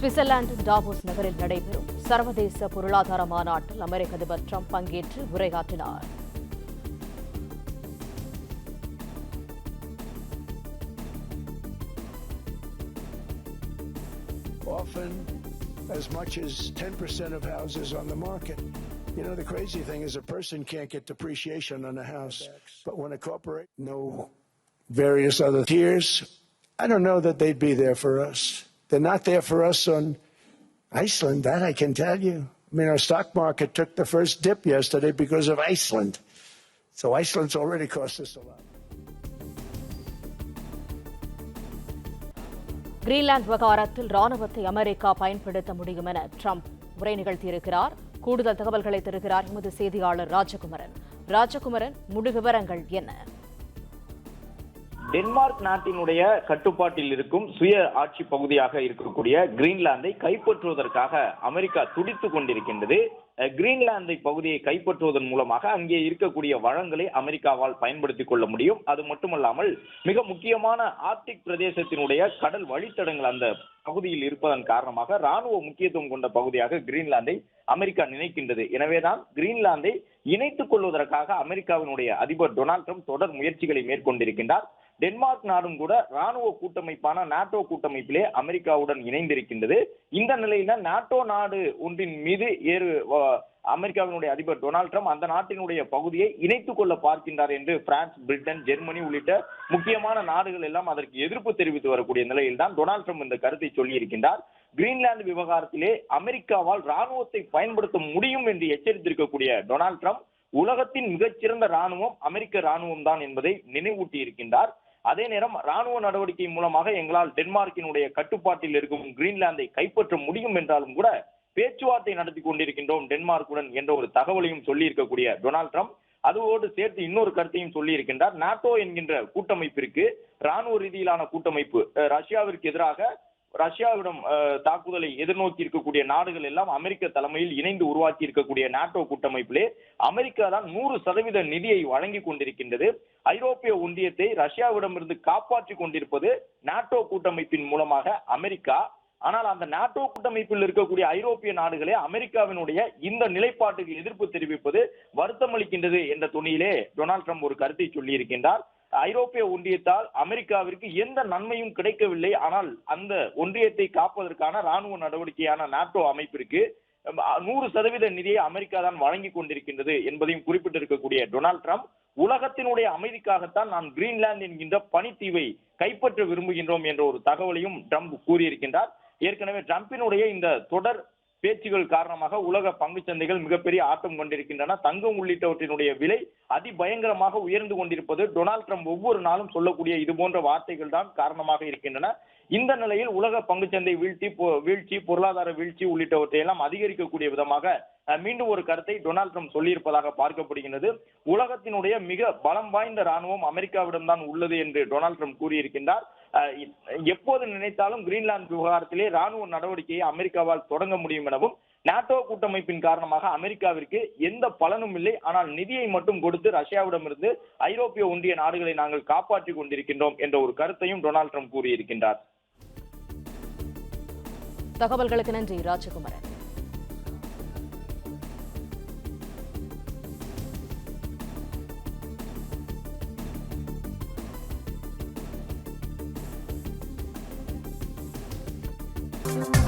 Switzerland Davos நகரில் நடைபெறும் சர்வதேச பொருளாதார மாநாட்டில் அமெரிக்க அதிபர் டிரம்ப் பங்கேற்று உரையாற்றினார். Often as much as 10% of houses on the market. You know, the crazy thing is a person can't get depreciation on a house, but when a corporate, no various other tiers, I don't know that they'd be there for us. They're not there for us on Iceland, that I can tell you. I mean, our stock market took the first dip yesterday because of Iceland. So Iceland's already cost us a lot. Greenland விவகாரத்தில் ராணுவத்தை America பயன்படுத்த முடியும் என Trump உரை நிகழ்த்தியிருக்கிறார். கூடுதல் தகவல்களை தருகிறார் எமது செய்தியாளர் ராஜகுமரன். முழு விவரங்கள் என்ன? டென்மார்க் நாட்டினுடைய கட்டுப்பாட்டில் இருக்கும் சுய ஆட்சி பகுதியாக இருக்கக்கூடிய கிரீன்லாந்தை கைப்பற்றுவதற்காக அமெரிக்கா துடித்துக் கொண்டிருக்கின்றது. கிரீன்லாந்தை பகுதியை கைப்பற்றுவதன் மூலமாக அங்கே இருக்கக்கூடிய வளங்களை அமெரிக்காவால் பயன்படுத்திக் கொள்ள முடியும். அது மட்டுமல்லாமல் மிக முக்கியமான ஆர்க்டிக் பிரதேசத்தினுடைய கடல் வழித்தடங்கள் அந்த பகுதியில் இருப்பதன் காரணமாக ராணுவ முக்கியத்துவம் கொண்ட பகுதியாக கிரீன்லாந்தை அமெரிக்கா நினைக்கின்றது. எனவேதான் கிரீன்லாந்தை இணைத்துக் கொள்வதற்காக அமெரிக்காவினுடைய அதிபர் டொனால்ட் ட்ரம்ப் தொடர் முயற்சிகளை மேற்கொண்டிருக்கின்றார். டென்மார்க் நாடும் கூட ராணுவ கூட்டமைப்பான நாட்டோ கூட்டமைப்பிலே அமெரிக்காவுடன் இணைந்திருக்கின்றது. இந்த நிலையில நாட்டோ நாடு ஒன்றின் மீது அமெரிக்காவினுடைய அதிபர் டொனால்ட் ட்ரம்ப் அந்த நாட்டினுடைய பகுதியை இணைத்துக் கொள்ள பார்க்கின்றார் என்று பிரான்ஸ், பிரிட்டன், ஜெர்மனி உள்ளிட்ட முக்கியமான நாடுகள் எல்லாம் அதற்கு எதிர்ப்பு தெரிவித்து வரக்கூடிய நிலையில் தான் டொனால்ட் ட்ரம்ப் இந்த கருத்தை சொல்லி இருக்கின்றார். கிரீன்லாந்து விவகாரத்திலே அமெரிக்காவால் ராணுவத்தை பயன்படுத்த முடியும் என்று எச்சரித்திருக்கக்கூடிய டொனால்ட் ட்ரம்ப் உலகத்தின் மிகச்சிறந்த ராணுவம் அமெரிக்க ராணுவம் தான் என்பதை நினைவூட்டி இருக்கின்றார். அதே நேரம் ராணுவ நடவடிக்கை மூலமாக எங்களால் டென்மார்க்கினுடைய கட்டுப்பாட்டில் இருக்கும் கிரீன்லாந்தை கைப்பற்ற முடியும் என்றாலும் கூட பேச்சுவார்த்தை நடத்தி கொண்டிருக்கின்றோம் டென்மார்க்குடன் என்ற ஒரு தகவலையும் சொல்லி இருக்கக்கூடிய டொனால்ட் ட்ரம்ப் அதோடு சேர்த்து இன்னொரு கருத்தையும் சொல்லி இருக்கின்றார். நாட்டோ என்கின்ற கூட்டமைப்பிற்கு ராணுவ ரீதியிலான கூட்டமைப்பு ரஷ்யாவிற்கு எதிராக ரஷ்யாவிடம் தாக்குதலை எதிர்நோக்கி இருக்கக்கூடிய நாடுகள் எல்லாம் அமெரிக்க தலைமையில் இணைந்து உருவாக்கி இருக்கக்கூடிய நாட்டோ கூட்டமைப்பிலே அமெரிக்கா தான் 100% நிதியை வழங்கி கொண்டிருக்கின்றது. ஐரோப்பிய ஒன்றியத்தை ரஷ்யாவிடமிருந்து காப்பாற்றி கொண்டிருப்பது நாட்டோ கூட்டமைப்பின் மூலமாக அமெரிக்கா. ஆனால் அந்த நாட்டோ கூட்டமைப்பில் இருக்கக்கூடிய ஐரோப்பிய நாடுகளே அமெரிக்காவினுடைய இந்த நிலைப்பாட்டுக்கு எதிர்ப்பு தெரிவிப்பது வருத்தம் அளிக்கின்றது என்ற துணியிலே டொனால்ட் ட்ரம்ப் ஒரு கருத்தை சொல்லி இருக்கின்றார். ஐரோப்பிய ஒன்றியத்தால் அமெரிக்காவிற்கு எந்த நன்மையும் கிடைக்கவில்லை. ஆனால் அந்த ஒன்றியத்தை காப்பதற்கான ராணுவ நடவடிக்கையான நாட்டோ அமைப்பிற்கு 100% நிதியை அமெரிக்கா தான் வழங்கி கொண்டிருக்கின்றது என்பதையும் குறிப்பிட்டிருக்கக்கூடிய டொனால்ட் ட்ரம்ப் உலகத்தினுடைய அமைதிக்காகத்தான் நான் கிரீன்லாந்து என்கின்ற பனித்தீவை கைப்பற்ற விரும்புகின்றோம் என்ற ஒரு தகவலையும் ட்ரம்ப் கூறியிருக்கின்றார். ஏற்கனவே ட்ரம்பினுடைய இந்த தொடர் பேச்சுகள் காரணமாக உலக பங்கு சந்தைகள் மிகப்பெரிய ஆட்டம் கொண்டிருக்கின்றன. தங்கம் உள்ளிட்டவற்றினுடைய விலை அதிபயங்கரமாக உயர்ந்து கொண்டிருப்பது டொனால்ட் ட்ரம்ப் ஒவ்வொரு நாளும் சொல்லக்கூடிய இது போன்ற வார்த்தைகள் தான் காரணமாக இருக்கின்றன. இந்த நிலையில் உலக பங்குச்சந்தை வீழ்ச்சி, பொருளாதார வீழ்ச்சி உள்ளிட்டவற்றை எல்லாம் அதிகரிக்கக்கூடிய விதமாக மீண்டும் ஒரு கருத்தை டொனால்ட் ட்ரம்ப் சொல்லியிருப்பதாக பார்க்கப்படுகிறது. உலகத்தினுடைய மிக பலம் வாய்ந்த ராணுவம் அமெரிக்காவிடம் தான் உள்ளது என்று டொனால்ட் ட்ரம்ப் கூறியிருக்கின்றார். எப்போது நினைத்தாலும் கிரீன்லாந்து விவகாரத்திலே ராணுவ நடவடிக்கையை அமெரிக்காவால் தொடங்க முடியும் எனவும் நாட்டோ கூட்டமைப்பின் காரணமாக அமெரிக்காவிற்கு எந்த பலனும் இல்லை, ஆனால் நிதியை மட்டும் கொடுத்து ரஷ்யாவிடமிருந்து ஐரோப்பிய ஒன்றிய நாடுகளை நாங்கள் காப்பாற்றிக் கொண்டிருக்கின்றோம் என்ற ஒரு கருத்தையும் டொனால்ட் ட்ரம்ப் கூறியிருக்கின்றார். தகவல்களுக்கு நன்றி ராஜகுமரன். Thank you.